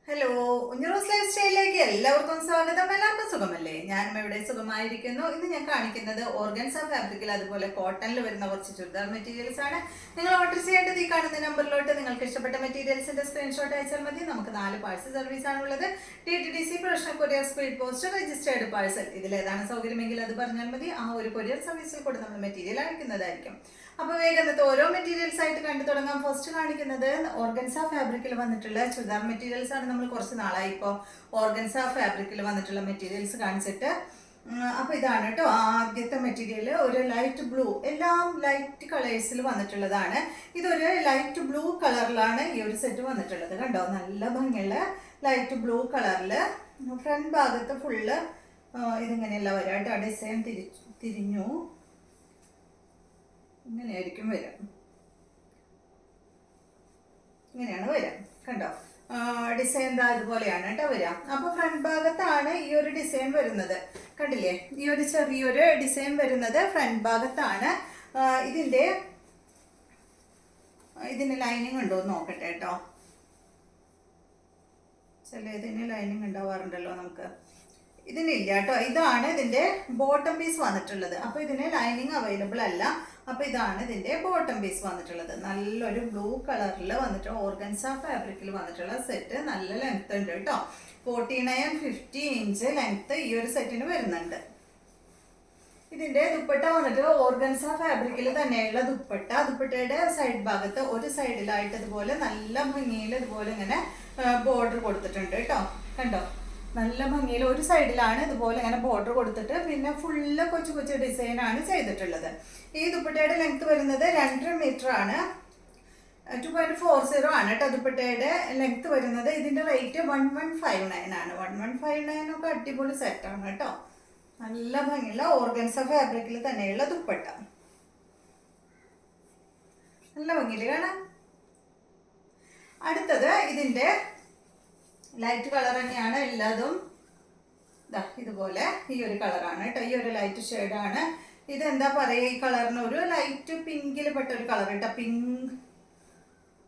Hello, ഉഞ്ഞറോസ് life സ്റ്റൈലിലേക്ക് എല്ലാവർക്കും സ്വാഗതം. എല്ലാവർക്കും സുഖമല്ലേ? ഞാനും ഇവിടെ സുഖമായിരിക്കുന്നു. ഇന്ന് ഞാൻ കാണിക്കുന്നത് ഓർഗൻസ ഫാബ്രിക്കിൽ അതുപോലെ കോട്ടണിൽ വരുന്ന കുറച്ച് ചുരിദാർ മെറ്റീരിയൽസ് ആണ്. നിങ്ങൾ ഓർഡർ ചെയ്യേണ്ടത് ഈ കാണുന്ന നമ്പറിലോട്ട് നിങ്ങൾക്ക് ഇഷ്ടപ്പെട്ട മെറ്റീരിയൽസിന്റെ സ്ക്രീൻഷോട്ട് അയച്ചാൽ മതി. നമുക്ക് 4 പാഴ്സൽ സർവീസ് ആണുള്ളത്. DTDC, professional courier, speed post, registered parcel. ഇതിലേതാണ് സൗകര്യമെങ്കിൽ അത് പറഞ്ഞാൽ മതി. ആ ഒരു കൊറിയർ സർവീസിൽ കൂടെ നമ്മൾ മെറ്റീരിയൽ അയക്കുന്നതായിരിക്കും. അപ്പോൾ വേഗം ഓരോ മെറ്റീരിയൽസ് ആയിട്ട് കണ്ടു തുടങ്ങാം. ഫസ്റ്റ് കാണിക്കുന്നത് ഓർഗൻസ ഫാബ്രിക്കിൽ വന്നിട്ടുള്ള ചുരിദാർ മെറ്റീരിയൽസ് ആണ്. നമ്മൾ കുറച്ച് നാളായി ഇപ്പോൾ ഓർഗൻസ ഫാബ്രിക്കിൽ വന്നിട്ടുള്ള മെറ്റീരിയൽസ് കാണിച്ചിട്ട്. അപ്പോൾ ഇതാണ് കേട്ടോ ആദ്യത്തെ മെറ്റീരിയൽ. ഒരു ലൈറ്റ് ബ്ലൂ, എല്ലാം ലൈറ്റ് കളേഴ്സിൽ വന്നിട്ടുള്ളതാണ്. ഇതൊരു ലൈറ്റ് ബ്ലൂ കളറിലാണ് ഈ ഒരു സെറ്റ് വന്നിട്ടുള്ളത്. കണ്ടോ, നല്ല ഭംഗിയുള്ള ലൈറ്റ് ബ്ലൂ കളറിൽ ഫ്രണ്ട് ഭാഗത്ത് ഫുള്ള് ഇതിങ്ങനെയല്ല വരാം കേട്ടോ. ഡിസൈൻ തിരിഞ്ഞു ഇങ്ങനെയായിരിക്കും വരാം. ഇങ്ങനെയാണ് വരാം. കണ്ടോ, ഡിസൈൻ അതുപോലെയാണ് കേട്ടോ വരാം. അപ്പോൾ ഫ്രണ്ട് ഭാഗത്താണ് ഈ ഒരു ഡിസൈൻ വരുന്നത്. കണ്ടില്ലേ, ഈ ഒരു ചെറിയൊരു ഡിസൈൻ വരുന്നത് ഫ്രണ്ട് ഭാഗത്താണ്. ഇതിന് ലൈനിങ് ഉണ്ടോ എന്ന് നോക്കട്ടെ കേട്ടോ. ഇതിന് ലൈനിങ് ഉണ്ടാവാറുണ്ടല്ലോ നമുക്ക്. ഇതിനില്ല കേട്ടോ. ഇതാണ് ഇതിന്റെ ബോട്ടം പീസ് വന്നിട്ടുള്ളത്. അപ്പോൾ ഇതിന് ലൈനിങ് അവൈലബിൾ അല്ല. അപ്പോൾ ഇതാണ് ഇതിന്റെ ബോട്ടം പീസ് വന്നിട്ടുള്ളത്. നല്ലൊരു ബ്ലൂ കളറിൽ വന്നിട്ട് ഓർഗൻസ ഫാബ്രിക്കിൽ വന്നിട്ടുള്ള സെറ്റ്. നല്ല ലെങ്ത് ഉണ്ട് കേട്ടോ. 49-50 ഇഞ്ച് ലെങ്ത് ഈ ഒരു സെറ്റിന് വരുന്നുണ്ട്. ഇതിന്റെ ദുപ്പട്ട വന്നിട്ട് ഓർഗൻസ ഫാബ്രിക്കിൽ തന്നെയുള്ള ദുപ്പട്ടയുടെ സൈഡ് ഭാഗത്ത് ഒരു സൈഡിലായിട്ട് ഇതുപോലെ നല്ല ഭംഗിയിൽ ഇതുപോലെ ഇങ്ങനെ ബോർഡർ കൊടുത്തിട്ടുണ്ട് കേട്ടോ. കണ്ടോ, നല്ല ഭംഗിയിൽ ഒരു സൈഡിലാണ് ഇതുപോലെ ഇങ്ങനെ ബോർഡർ കൊടുത്തിട്ട് പിന്നെ ഫുള്ള് കൊച്ചു കൊച്ചു ഡിസൈൻ ആണ് ചെയ്തിട്ടുള്ളത്. ഈ ദുപ്പട്ടയുടെ ലെങ്ത് വരുന്നത് 2.5 മീറ്റർ ആണ്. 2.40 ആണ് കേട്ടോ ദുപ്പട്ടയുടെ ലെങ്ത് വരുന്നത്. ഇതിന്റെ റേറ്റ് 1159 ആണ്. 1159 ഒക്കെ അടിപൊളി സെറ്റാണ് കേട്ടോ. നല്ല ഭംഗിയുള്ള ഓർഗൻസ ഫാബ്രിക്കിൽ തന്നെയുള്ള ദുപ്പട്ട. നല്ല ഭംഗിയിൽ കാണാം. അടുത്തത് ഇതിന്റെ ലൈറ്റ് കളർ തന്നെയാണ് എല്ലാതും. ഇതുപോലെ ഈ ഒരു കളറാണ് കേട്ടോ. ഈ ഒരു ലൈറ്റ് ഷെയ്ഡാണ്. ഇതെന്താ പറയുക, ഈ കളറിന് ഒരു ലൈറ്റ് പിങ്കിൽ പെട്ട ഒരു കളർ കേട്ടോ.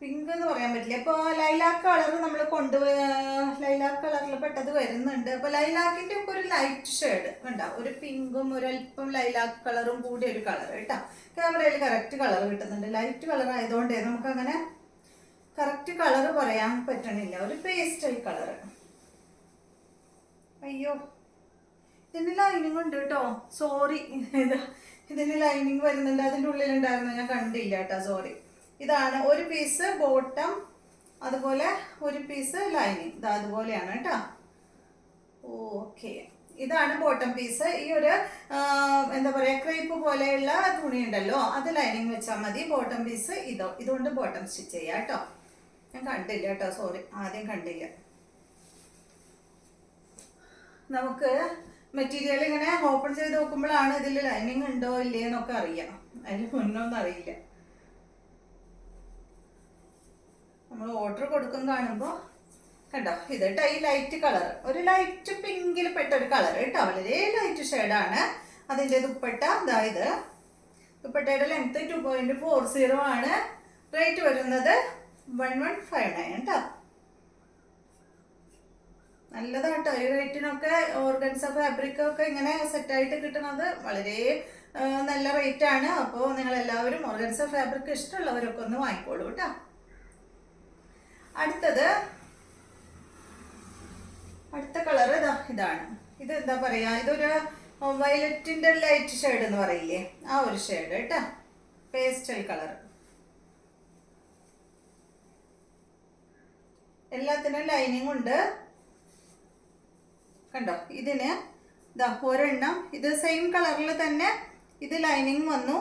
പിങ്ക് എന്ന് പറയാൻ പറ്റില്ല. ഇപ്പോൾ ലൈലാക്ക് കളർ നമ്മൾ ലൈലാക്ക് കളറിൽ പെട്ടത് വരുന്നുണ്ട്. അപ്പോൾ ലൈലാക്കിൻ്റെ ഒക്കെ ഒരു ലൈറ്റ് ഷെയ്ഡ് കണ്ടോ, ഒരു പിങ്കും ഒരല്പം ലൈലാക്ക് കളറും കൂടി ഒരു കളർ കേട്ടോ. ക്യാമറയിൽ കറക്റ്റ് കളർ കിട്ടുന്നുണ്ട്. ലൈറ്റ് കളർ ആയതുകൊണ്ടേ നമുക്കങ്ങനെ കറക്റ്റ് കളർ പറയാൻ പറ്റണില്ല. ഒരു പേസ്റ്റൽ കളർ. അയ്യോ, ഇതിന് ലൈനിങ് ഉണ്ട് കേട്ടോ. സോറി, ഇതിന് ലൈനിങ് വരുന്നുണ്ട്. അതിൻ്റെ ഉള്ളിലുണ്ടായിരുന്നു, ഞാൻ കണ്ടില്ല കേട്ടോ. സോറി. ഇതാണ് ഒരു പീസ് ബോട്ടം, അതുപോലെ ഒരു പീസ് ലൈനിങ്. അതുപോലെയാണ് കേട്ടോ. ഓക്കെ, ഇതാണ് ബോട്ടം പീസ്. ഈ ഒരു എന്താ പറയുക, ക്രേപ്പ് പോലെയുള്ള തുണി ഉണ്ടല്ലോ, അത് ലൈനിങ് വെച്ചാൽ മതി. ബോട്ടം പീസ് ഇതുകൊണ്ട് ബോട്ടം സ്റ്റിച്ച് ചെയ്യാം കേട്ടോ. ഞാൻ കണ്ടില്ല കേട്ടോ, സോറി, ആദ്യം കണ്ടില്ല. നമുക്ക് മെറ്റീരിയൽ ഇങ്ങനെ ഓപ്പൺ ചെയ്ത് നോക്കുമ്പോഴാണ് ഇതിൽ ലൈനിങ് ഉണ്ടോ ഇല്ലേ എന്നൊക്കെ അറിയാം. അതിന് മുന്നൊന്നും അറിയില്ല. നമ്മൾ ഓർഡർ കൊടുക്കും കാണുമ്പോൾ കണ്ടോ, ഇത് കേട്ടോ ഈ ലൈറ്റ് കളർ, ഒരു ലൈറ്റ് പിങ്കിൽ പെട്ട ഒരു കളർ കേട്ടോ. വളരെ ലൈറ്റ് ഷെയ്ഡാണ്. അതിൻ്റെ ദുപ്പട്ട അതായത് ദുപ്പട്ടയുടെ ലെങ്ത് 2.40 ആണ്. റേറ്റ് വരുന്നത് 1159 കേട്ടോ. നല്ലതാട്ടോ. ഈ റേറ്റിനൊക്കെ ഓർഗൻസ ഫാബ്രിക് ഒക്കെ ഇങ്ങനെ സെറ്റായിട്ട് കിട്ടുന്നത് വളരെ നല്ല റേറ്റ് ആണ്. അപ്പോൾ നിങ്ങൾ എല്ലാവരും ഓർഗൻസ ഫാബ്രിക് ഇഷ്ടമുള്ളവരൊക്കെ ഒന്ന് വാങ്ങിക്കോളൂ കേട്ടോ. അടുത്ത കളർ ഇതാണ്. ഇത് എന്താ പറയാ, ഇതൊരു വയലറ്റിന്റെ ലൈറ്റ് ഷെയ്ഡ് എന്ന് പറയില്ലേ, ആ ഒരു ഷെയ്ഡ് കേട്ടോ. Pastel colour. എല്ലാത്തിനും ലൈനിങ് ഉണ്ട് കണ്ടോ. ഇതിന് ഒരെണ്ണം ഇത് സെയിം കളറിൽ തന്നെ ഇത് ലൈനിങ് വന്നു.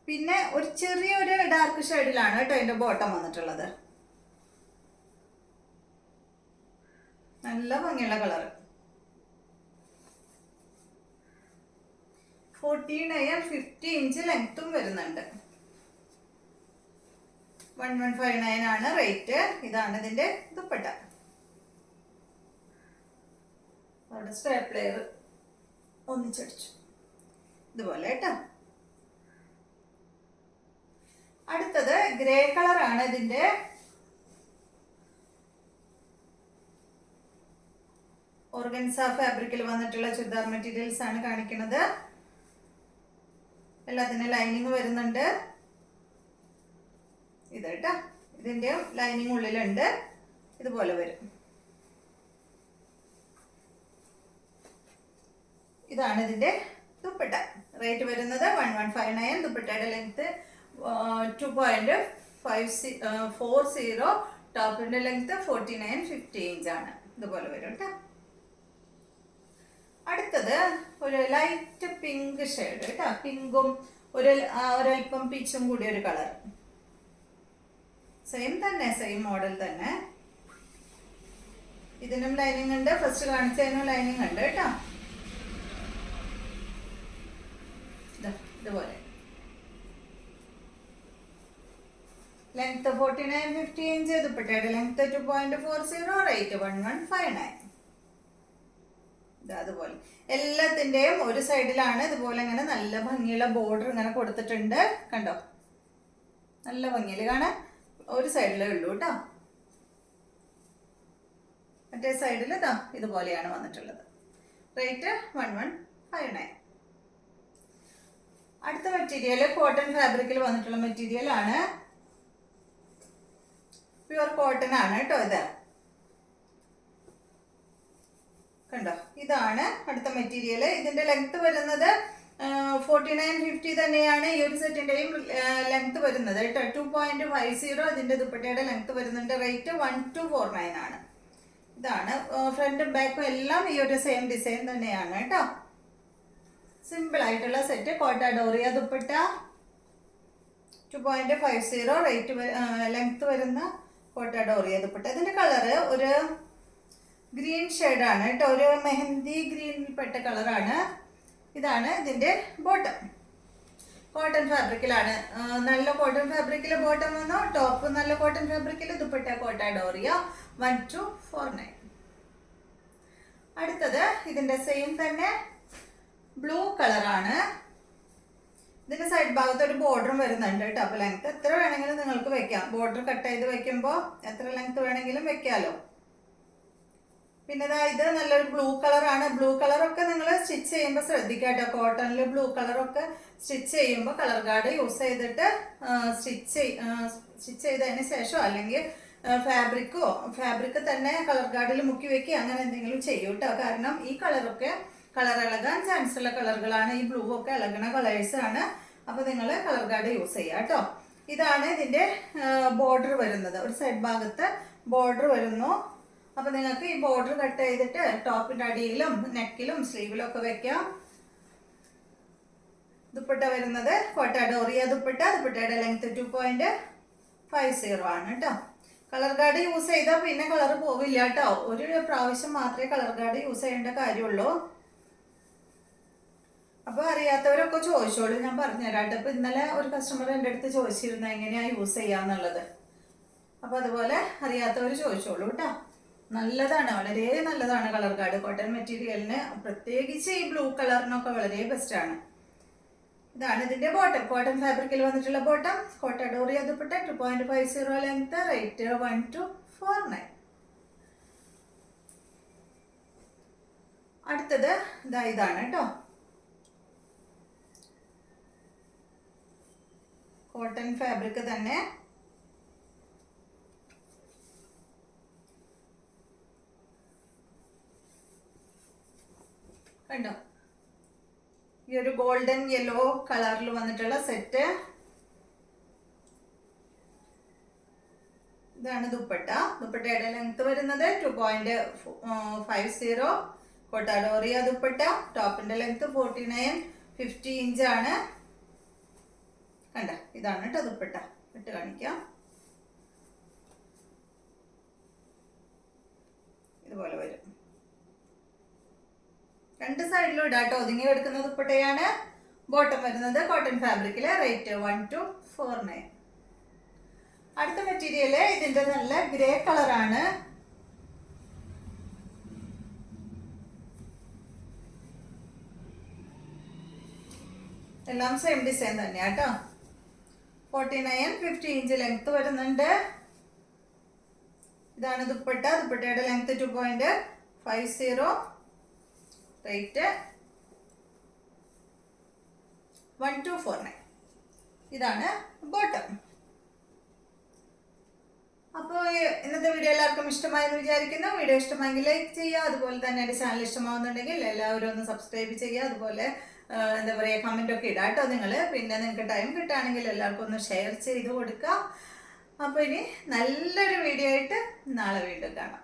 പിന്നെ ഒരു ചെറിയൊരു ഡാർക്ക് ഷെയ്ഡിലാണ് കേട്ടോ ഇതിന്റെ ബോട്ടം വന്നിട്ടുള്ളത്. നല്ല ഭംഗിയുള്ള കളർ. 49-50 ഇഞ്ച് ലെങ്ത്തും വരുന്നുണ്ട്. 1159 ആണ് റേറ്റ്. ഇതാണ് ഇതിന്റെ ദുപ്പട്ട. അവിടെ സ്റ്റാപ്ലെയർ ഒന്നിച്ചടിച്ചു ഇതുപോലെ കേട്ടോ. അടുത്തത് ഗ്രേ കളറാണ് ഇതിന്റെ ഓർഗൻസ ഫാബ്രിക്കിൽ വന്നിട്ടുള്ള ചുരിദാർ മെറ്റീരിയൽസ് ആണ് കാണിക്കുന്നത്. എല്ലാത്തിനും ലൈനിങ് വരുന്നുണ്ട്. ഇത് കേട്ടോ, ഇതിന്റെ ലൈനിങ് ഉള്ളിലുണ്ട്. ഇതുപോലെ വരും. ഇതാണ് ഇതിന്റെ ദുപ്പട്ട. റേറ്റ് വരുന്നത് 1159. ദുപ്പട്ടയുടെ ലെങ്ത് 2.40. ടോപ്പിന്റെ ലെങ്ത് 49-50 ഇഞ്ച് ആണ്. ഇതുപോലെ വരും കേട്ടോ. അടുത്തത് ഒരു ലൈറ്റ് പിങ്ക് ഷെയ്ഡ് കേട്ടോ. പിങ്കും ഒരൽപ്പം പീച്ചും കൂടി ഒരു കളർ. സെയിം തന്നെ, സെയിം മോഡൽ തന്നെ. ഇതിനും ലൈനിങ് ഉണ്ട്. ഫസ്റ്റ് കാണിച്ചതിനും ലൈനിങ് ഉണ്ട് കേട്ടോ. ഇതുപോലെ ലെങ്ത് 49-50 ഇഞ്ച്. ദുപ്പട്ടയുടെ ലെങ്ത് 2.40. റേറ്റ് 1159. അതുപോലെ എല്ലാത്തിന്റെയും ഒരു സൈഡിലാണ് ഇതുപോലെ ഇങ്ങനെ നല്ല ഭംഗിയുള്ള ബോർഡർ ഇങ്ങനെ കൊടുത്തിട്ടുണ്ട്. കണ്ടോ, നല്ല ഭംഗിയിൽ കാണാൻ. ഒരു സൈഡിലേ ഉള്ളൂ കേട്ടോ. മറ്റേ സൈഡിൽ ഇതുപോലെയാണ് വന്നിട്ടുള്ളത്. റേറ്റ് 1159. അടുത്ത മെറ്റീരിയൽ കോട്ടൺ ഫാബ്രിക്കിൽ വന്നിട്ടുള്ള മെറ്റീരിയൽ ആണ്. പ്യുവർ കോട്ടൺ ആണ് കേട്ടോ. ഇത് കണ്ടോ, ഇതാണ് അടുത്ത മെറ്റീരിയൽ. ഇതിന്റെ ലെങ്ത് വരുന്നത് 49-50 തന്നെയാണ് ഈ ഒരു സെറ്റിന്റെയും ലെങ്ത് വരുന്നത് കേട്ടോ. 2.50 ഇതിന്റെ ദുപ്പട്ടയുടെ ലെങ്ത് വരുന്നുണ്ട്. റേറ്റ് 1249 ആണ്. ഇതാണ് ഫ്രണ്ടും ബാക്കും എല്ലാം ഈ ഒരു സെയിം ഡിസൈൻ തന്നെയാണ് കേട്ടോ. സിമ്പിൾ ആയിട്ടുള്ള സെറ്റ്. കോട്ട ഡോറിയ ദുപ്പട്ട 2.50. റേറ്റ് ലെങ്ത് വരുന്ന കോട്ട ഡോറിയ ദുപ്പട്ട. ഇതിന്റെ കളറ് ഒരു ഗ്രീൻ ഷെയ്ഡാണ് കേട്ടോ. ഒരു മെഹന്തി ഗ്രീനിൽപ്പെട്ട കളറാണ്. ഇതാണ് ഇതിന്റെ ബോട്ടം. കോട്ടൺ ഫാബ്രിക്കിലാണ്. നല്ല കോട്ടൺ ഫാബ്രിക്കിൽ ബോട്ടം വന്നു. ടോപ്പ് നല്ല കോട്ടൺ ഫാബ്രിക്കിൽ. ദുപ്പട്ട കോട്ട ഡോറിയ 1249. അടുത്തത് ഇതിന്റെ സെയിം തന്നെ ബ്ലൂ കളറാണ്. ഇതിന്റെ സൈഡ് ഭാഗത്ത് ഒരു ബോർഡറും വരുന്നുണ്ട് കേട്ടോ. അപ്പൊ ലെങ്ത് എത്ര വേണമെങ്കിലും നിങ്ങൾക്ക് വെക്കാം. ബോർഡർ കട്ട് ചെയ്ത് വെക്കുമ്പോൾ എത്ര ലെങ്ത് വേണമെങ്കിലും വെക്കാലോ. പിന്നെ ഇത് നല്ലൊരു ബ്ലൂ കളറാണ്. ബ്ലൂ കളറൊക്കെ നിങ്ങൾ സ്റ്റിച്ച് ചെയ്യുമ്പോൾ ശ്രദ്ധിക്കുക കേട്ടോ. കോട്ടണിൽ ബ്ലൂ കളറൊക്കെ സ്റ്റിച്ച് ചെയ്യുമ്പോൾ കളർ ഗാർഡ് യൂസ് ചെയ്തിട്ട് സ്റ്റിച്ച് ചെയ്തതിന് ശേഷം അല്ലെങ്കിൽ ഫാബ്രിക് തന്നെ കളർ ഗാർഡിൽ മുക്കി വെക്കുക, അങ്ങനെ എന്തെങ്കിലും ചെയ്യൂ കേട്ടോ. കാരണം ഈ കളറൊക്കെ കളർ ഇളകാൻ ചാൻസ് ഉള്ള കളറുകളാണ്. ഈ ബ്ലൂ ഒക്കെ ഇളകണ കളേഴ്സ് ആണ്. അപ്പൊ നിങ്ങൾ കളർ ഗാർഡ് യൂസ് ചെയ്യുക കേട്ടോ. ഇതാണ് ഇതിന്റെ ബോർഡർ വരുന്നത്. ഒരു സൈഡ് ഭാഗത്ത് ബോർഡർ വരുന്നു. അപ്പൊ നിങ്ങൾക്ക് ഈ ബോർഡർ കട്ട് ചെയ്തിട്ട് ടോപ്പിന്റെ അടിയിലും നെക്കിലും സ്ലീവിലും ഒക്കെ വെക്കാം. ദുപ്പട്ട വരുന്നത് കോട്ട ഡോറിയ ദുപ്പട്ട. ദുപ്പട്ടയുടെ ലെങ്ത് 2.50 ആണ് കേട്ടോ. കളർ ഗാർഡ് യൂസ് ചെയ്താൽ പിന്നെ കളർ പോവില്ല കേട്ടോ. ഒരു പ്രാവശ്യം മാത്രമേ കളർ ഗാർഡ് യൂസ് ചെയ്യേണ്ട കാര്യമുള്ളൂ. അപ്പൊ അറിയാത്തവരൊക്കെ ചോദിച്ചോളൂ, ഞാൻ പറഞ്ഞുതരാം കേട്ടോ. ഇപ്പൊ ഇന്നലെ ഒരു കസ്റ്റമർ എൻ്റെ അടുത്ത് ചോദിച്ചിരുന്നു എങ്ങനെയാ യൂസ് ചെയ്യാന്നുള്ളത്. അപ്പൊ അതുപോലെ അറിയാത്തവർ ചോദിച്ചോളൂ കേട്ടോ. നല്ലതാണ്, വളരെ നല്ലതാണ് കളർ ഗാർഡ്. കോട്ടൺ മെറ്റീരിയലിന് പ്രത്യേകിച്ച് ഈ ബ്ലൂ കളറിനൊക്കെ വളരെ ബെസ്റ്റ് ആണ്. ഇതാണ് ഇതിന്റെ ബോട്ടം. കോട്ടൺ ഫാബ്രിക്കിൽ വന്നിട്ടുള്ള ബോട്ടം. കോട്ട ഡോറിയ ദുപ്പട്ട 2.50 ലെങ്ത്. റേറ്റ് 1249. അടുത്തത് ഇതാണ് കേട്ടോ. കോട്ടൺ ഫാബ്രിക് തന്നെ. കണ്ടോ, ഈ ഒരു ഗോൾഡൻ യെല്ലോ കളറിൽ വന്നിട്ടുള്ള സെറ്റ്. ഇതാണ് ദുപ്പട്ട. ദുപ്പട്ടയുടെ ലെങ്ത് വരുന്നത് 2.50. കോട്ട ഡോറിയ ദുപ്പട്ട. ടോപ്പിന്റെ ലെങ്ത് 49-50 ഇഞ്ച് ആണ്. കണ്ട, ഇതാണ് കേട്ടോ ദുപ്പട്ട. ഇട്ട് കാണിക്കാം. ഇതുപോലെ വരും. രണ്ട് സൈഡിലും ഇടാട്ടോ. ഒതുങ്ങി കിടക്കുന്ന ദുപ്പട്ടയാണ്. ബോട്ടം വരുന്നത് കോട്ടൺ ഫാബ്രിക്കില്. റേറ്റ് 1249. അടുത്ത മെറ്റീരിയല് ഇതിന്റെ നല്ല ഗ്രേ കളറാണ്. എല്ലാം സെയിം ഡിസൈൻ തന്നെയാ കേട്ടോ. 49-50 ഇഞ്ച് ലെങ്ത് വരുന്നുണ്ട്. ഇതാണ് ദുപ്പട്ട. ദുപ്പട്ടയുടെ ലെങ്ത് 2.50. റേറ്റ് 1249. ഇതാണ് ബോട്ടം. അപ്പോൾ ഇന്നത്തെ വീഡിയോ എല്ലാവർക്കും ഇഷ്ടമായെന്ന് വിചാരിക്കുന്നു. വീഡിയോ ഇഷ്ടമായെങ്കിൽ ലൈക്ക് ചെയ്യുക. അതുപോലെ തന്നെ എൻ്റെ ചാനൽ ഇഷ്ടമാവുന്നുണ്ടെങ്കിൽ എല്ലാവരും ഒന്ന് സബ്സ്ക്രൈബ് ചെയ്യുക. അതുപോലെ എന്താ പറയുക, കമൻറ്റൊക്കെ ഇടാം കേട്ടോ നിങ്ങൾ. പിന്നെ നിങ്ങൾക്ക് ടൈം കിട്ടുകയാണെങ്കിൽ എല്ലാവർക്കും ഒന്ന് ഷെയർ ചെയ്ത് കൊടുക്കുക. അപ്പോൾ ഇനി നല്ലൊരു വീഡിയോ ആയിട്ട് നാളെ വീണ്ടും കാണാം.